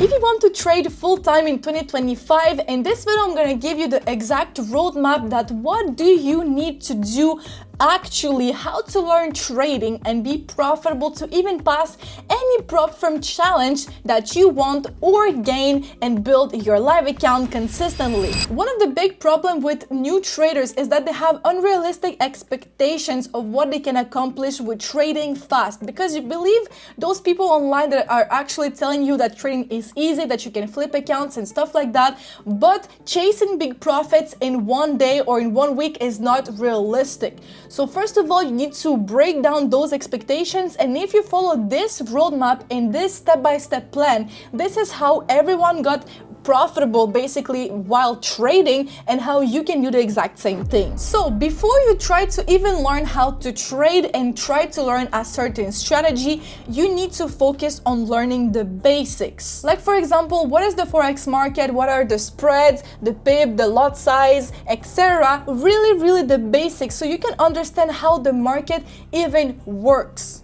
If you want to trade full-time in 2025, in this video I'm gonna give you the exact roadmap that what do you need to do actually, how to learn trading and be profitable to even pass any prop firm challenge that you want or gain and build your live account consistently. One of the big problems with new traders is that they have unrealistic expectations of what they can accomplish with trading fast, because you believe those people online that are actually telling you that trading is easy, that you can flip accounts and stuff like that, but chasing big profits in one day or in 1 week is not realistic. So first of all, you need to break down those expectations, and if you follow this roadmap in this step-by-step plan, this is how everyone got profitable basically while trading and how you can do the exact same thing. So before you try to even learn how to trade and try to learn a certain strategy, you need to focus on learning the basics. Like for example, what is the forex market, what are the spreads, the pip, the lot size, etc. Really the basics, so you can understand how the market even works.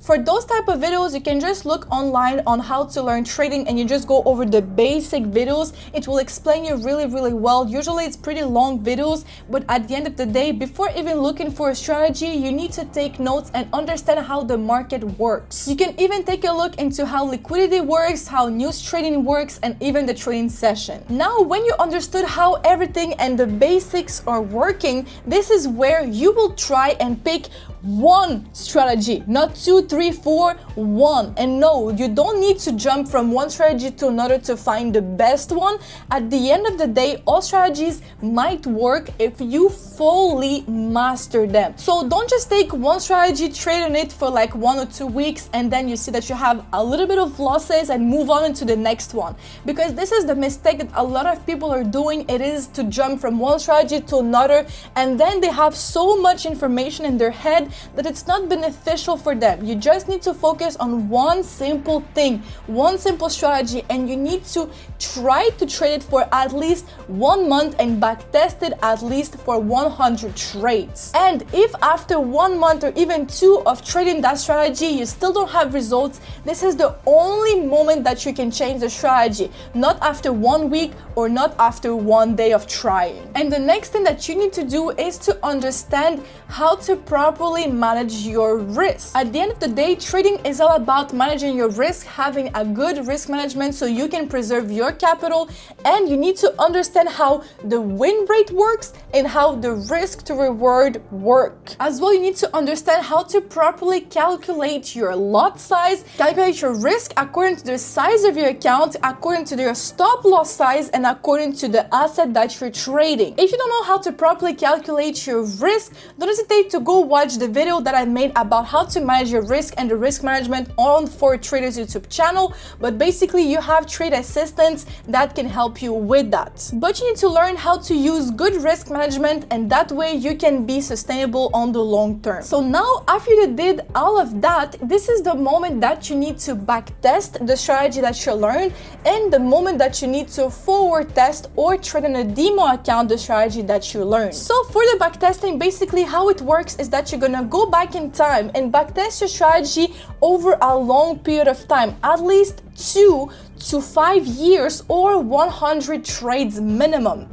For those type of videos, you can just look online on how to learn trading and you just go over the basic videos. It will explain you really well. Usually it's pretty long videos, but at the end of the day, before even looking for a strategy, you need to take notes and understand how the market works. You can even take a look into how liquidity works, how news trading works, and even the trading session. Now, when you understood how everything and the basics are working, this is where you will try and pick one strategy, not 2, 3, 4, one. And no, you don't need to jump from one strategy to another to find the best one. At the end of the day, all strategies might work if you fully master them. So don't just take one strategy, trade on it for like 1 or 2 weeks, and then you see that you have a little bit of losses and move on into the next one. Because this is the mistake that a lot of people are doing. It is to jump from one strategy to another, and then they have so much information in their head that it's not beneficial for them. You just need to focus on one simple thing, one simple strategy, and you need to try to trade it for at least 1 month and backtest it at least for 100 trades. And if after 1 month or even 2 of trading that strategy you still don't have results, this is the only moment that you can change the strategy, not after 1 week or not after 1 day of trying. And the next thing that you need to do is to understand how to properly manage your risk. At the end of the day, trading is all about managing your risk, having a good risk management so you can preserve your capital, and you need to understand how the win rate works and how the risk to reward work. As well, you need to understand how to properly calculate your lot size, calculate your risk according to the size of your account, according to your stop loss size, and according to the asset that you're trading. If you don't know how to properly calculate your risk, don't hesitate to go watch the video that I made about how to manage your risk and the risk management on For Traders YouTube channel. But basically you have trade assistants that can help you with that. But you need to learn how to use good risk management, and that way you can be sustainable on the long term. So now after you did all of that, this is the moment that you need to backtest the strategy that you learned, and the moment that you need to forward test or trade on a demo account the strategy that you learned. So for the backtesting, basically how it works is that you're gonna go back in time and backtest your strategy over a long period of time, at least 2 to 5 years or 100 trades minimum.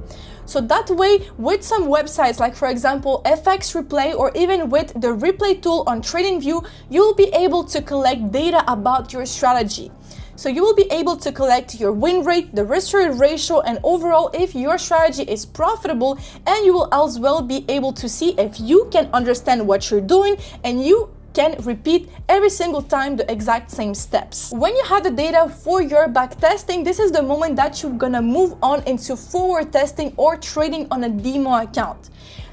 So that way, with some websites like for example FX Replay or even with the replay tool on TradingView, you'll be able to collect data about your strategy. So you will be able to collect your win rate, the risk to reward ratio, and overall if your strategy is profitable, and you will as well be able to see if you can understand what you're doing and you can repeat every single time the exact same steps. When you have the data for your backtesting, this is the moment that you're gonna move on into forward testing or trading on a demo account.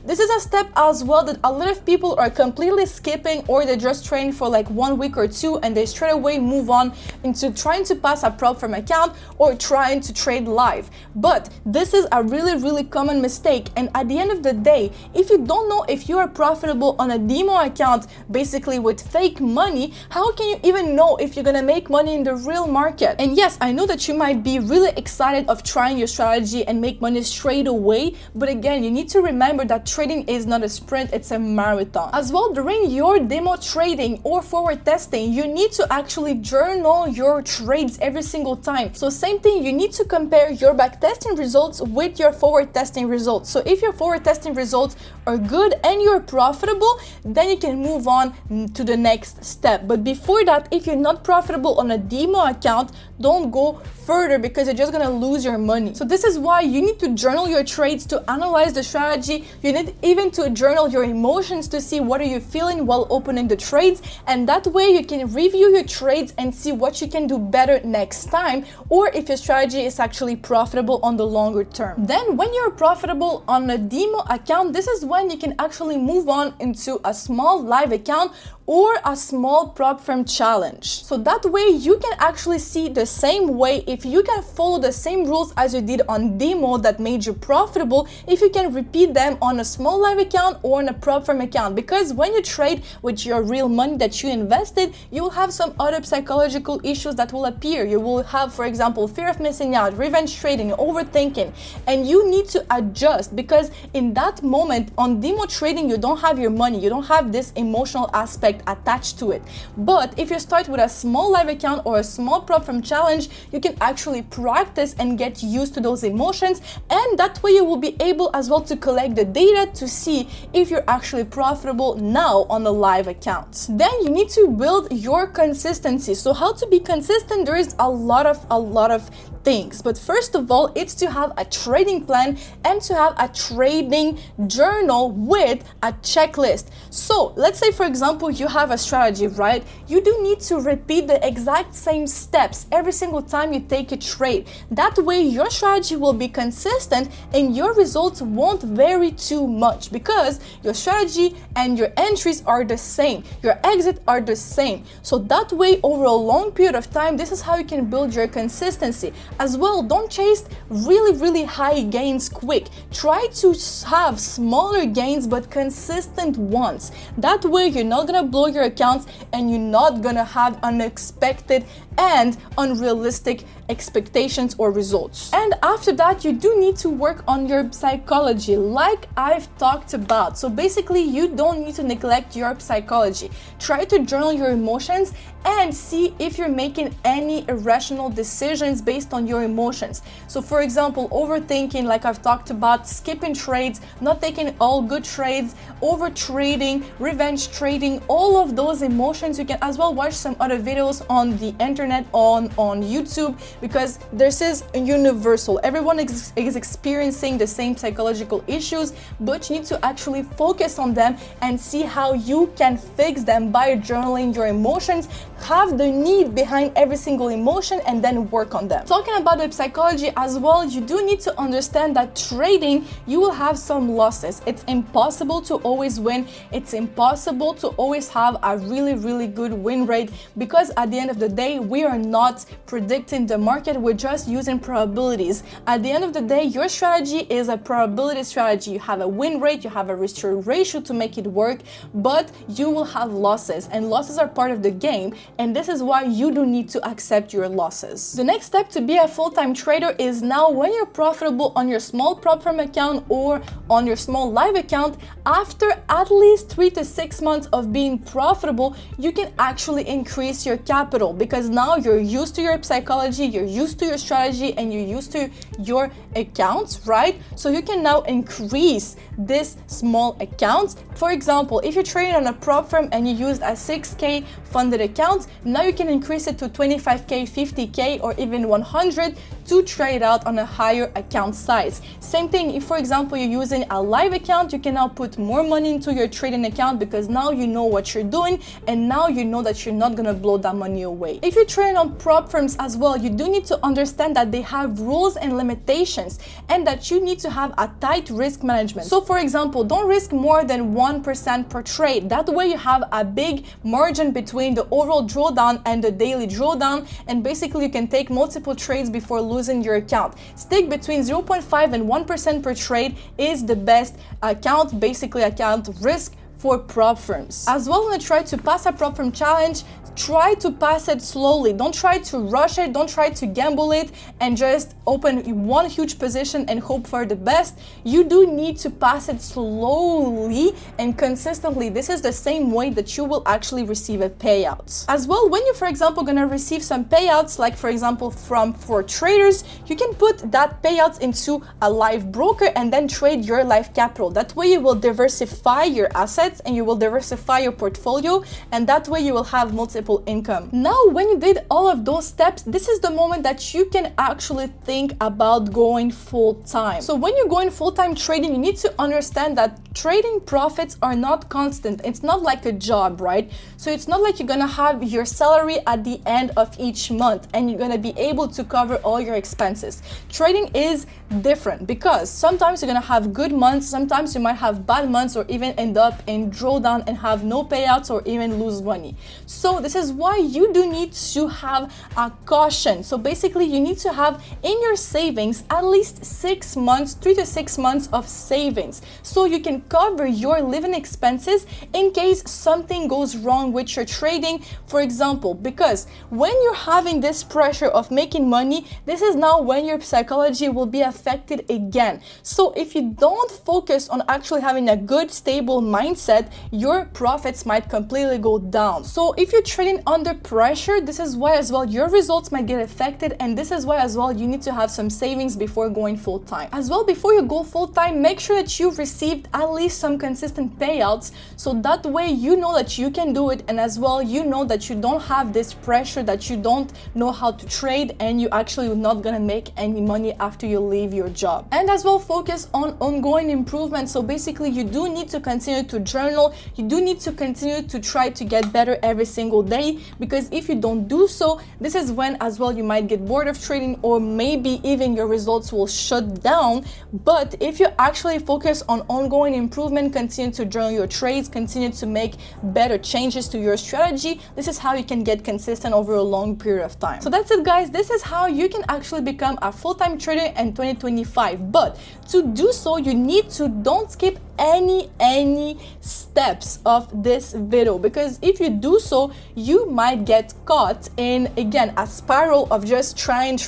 This is a step as well that a lot of people are completely skipping, or they're just trading for like 1 week or 2 and they straight away move on into trying to pass a prop firm account or trying to trade live. But this is a really common mistake, and at the end of the day, if you don't know if you are profitable on a demo account basically with fake money, how can you even know if you're gonna make money in the real market? And yes, I know that you might be really excited of trying your strategy and make money straight away, but again, you need to remember that trading is not a sprint, it's a marathon. As well, during your demo trading or forward testing, you need to actually journal your trades every single time. So same thing, you need to compare your backtesting results with your forward testing results. So if your forward testing results are good and you're profitable, then you can move on to the next step. But before that, if you're not profitable on a demo account, don't go further because you're just gonna lose your money. So this is why you need to journal your trades to analyze the strategy. You need even to journal your emotions to see what are you feeling while opening the trades, and that way you can review your trades and see what you can do better next time, or if your strategy is actually profitable on the longer term. Then when you're profitable on a demo account, this is when you can actually move on into a small live account or a small prop firm challenge. So that way you can actually see the same way, if you can follow the same rules as you did on demo that made you profitable, if you can repeat them on a small live account or on a prop firm account. Because when you trade with your real money that you invested, you will have some other psychological issues that will appear. You will have, for example, fear of missing out, revenge trading, overthinking, and you need to adjust, because in that moment on demo trading, you don't have your money, you don't have this emotional aspect attached to it. But if you start with a small live account or a small prop firm challenge, you can actually practice and get used to those emotions, and that way you will be able as well to collect the data to see if you're actually profitable now on a live account. Then you need to build your consistency. So how to be consistent? There is a lot of things, but first of all, it's to have a trading plan and to have a trading journal with a checklist. So let's say, for example, you have a strategy, right? You do need to repeat the exact same steps every single time you take a trade. That way your strategy will be consistent and your results won't vary too much, because your strategy and your entries are the same, your exits are the same. So that way, over a long period of time, this is how you can build your consistency. As well, don't chase really high gains quick. Try to have smaller gains but consistent ones. That way you're not gonna blow your accounts and you're not gonna have unexpected and unrealistic expectations or results. And after that, you do need to work on your psychology, like I've talked about. So basically, you don't need to neglect your psychology. Try to journal your emotions and see if you're making any irrational decisions based on your emotions. So for example, overthinking, like I've talked about, skipping trades, not taking all good trades, over trading, revenge trading, all of those emotions. You can as well watch some other videos on the internet, on YouTube, because this is universal. Everyone is experiencing the same psychological issues, but you need to actually focus on them and see how you can fix them by journaling your emotions. Have the need behind every single emotion and then work on them. Talking about the psychology as well, you do need to understand that trading, you will have some losses. It's impossible to always win. It's impossible to always have a really good win rate, because at the end of the day, we are not predicting the market. We're just using probabilities. At the end of the day, your strategy is a probability strategy. You have a win rate, you have a risk to ratio to make it work, but you will have losses, and losses are part of the game. And this is why you do need to accept your losses. The next step to be a full-time trader is now, when you're profitable on your small prop firm account or on your small live account, after at least 3 to 6 months of being profitable, you can actually increase your capital, because now you're used to your psychology, you're used to your strategy, and you're used to your accounts, right? So you can now increase this small account. For example, if you're trading on a prop firm and you used a 6K funded account, now you can increase it to 25K, 50K, or even 100 to trade out on a higher account size. Same thing, if for example you're using a live account, you can now put more money into your trading account, because now you know what you're doing and now you know that you're not gonna blow that money away. If you're trading on prop firms as well, you do need to understand that they have rules and limitations, and that you need to have a tight risk management. So for example, don't risk more than 1% per trade. That way you have a big margin between the overall drawdown and the daily drawdown, and basically you can take multiple trades before losing your account. Stick between 0.5 and 1% per trade is the best account, basically account risk for prop firms. As well, when you try to pass a prop firm challenge, try to pass it slowly. Don't try to rush it. Don't try to gamble it and just open one huge position and hope for the best. You do need to pass it slowly and consistently. This is the same way that you will actually receive a payout. As well, when you're, for example, gonna receive some payouts, like for example for traders, you can put that payouts into a live broker and then trade your live capital. That way you will diversify your assets and you will diversify your portfolio, and that way you will have multiple income. Now, when you did all of those steps, this is the moment that you can actually think about going full-time. So when you're going full-time trading, you need to understand that trading profits are not constant. It's not like a job, right? So it's not like you're gonna have your salary at the end of each month and you're gonna be able to cover all your expenses. Trading is different because sometimes you're gonna have good months, sometimes you might have bad months, or even end up in drawdown and have no payouts or even lose money. So this is why you do need to have a caution. So basically you need to have in your savings at least 6 months, 3 to 6 months of savings, so you can cover your living expenses in case something goes wrong with your trading, for example. Because when you're having this pressure of making money, this is now when your psychology will be affected again. So if you don't focus on actually having a good stable mindset, your profits might completely go down. So if you're trading under pressure, this is why as well your results might get affected, and this is why as well you need to have some savings before going full-time. As well, before you go full-time, make sure that you've received at least some consistent payouts, so that way you know that you can do it, and as well you know that you don't have this pressure that you don't know how to trade and you actually are not gonna make any money after you leave your job. And as well, focus on ongoing improvement. So basically you do need to continue to journal, you do need to continue to try to get better every single day, because if you don't do so, this is when as well you might get bored of trading, or maybe even your results will shut down. But if you actually focus on ongoing improvement, continue to journal your trades, continue to make better changes to your strategy, this is how you can get consistent over a long period of time. So that's it, guys. This is how you can actually become a full-time trader in 2025. But to do so, you need to don't skip any steps of this video, because if you do so, you might get caught in, again, a spiral of just trying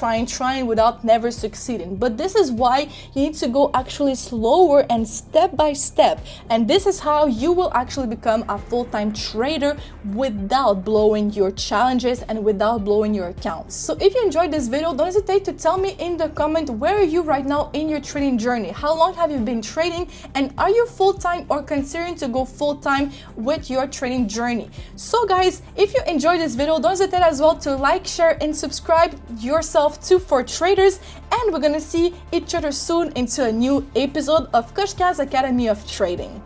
without never succeeding. But this is why you need to go actually slower and step by step, and this is how you will actually become a full-time trader without blowing your challenges and without blowing your accounts. So if you enjoyed this video, don't hesitate to tell me in the comment, where are you right now in your trading journey? How long have you been trading, and are you full-time or considering to go full-time with your trading journey? So guys, if you enjoyed this video, don't hesitate as well to like, share, and subscribe yourself to For Traders, and we're gonna see each other soon into a new episode of Koshkah's Academy of Trading.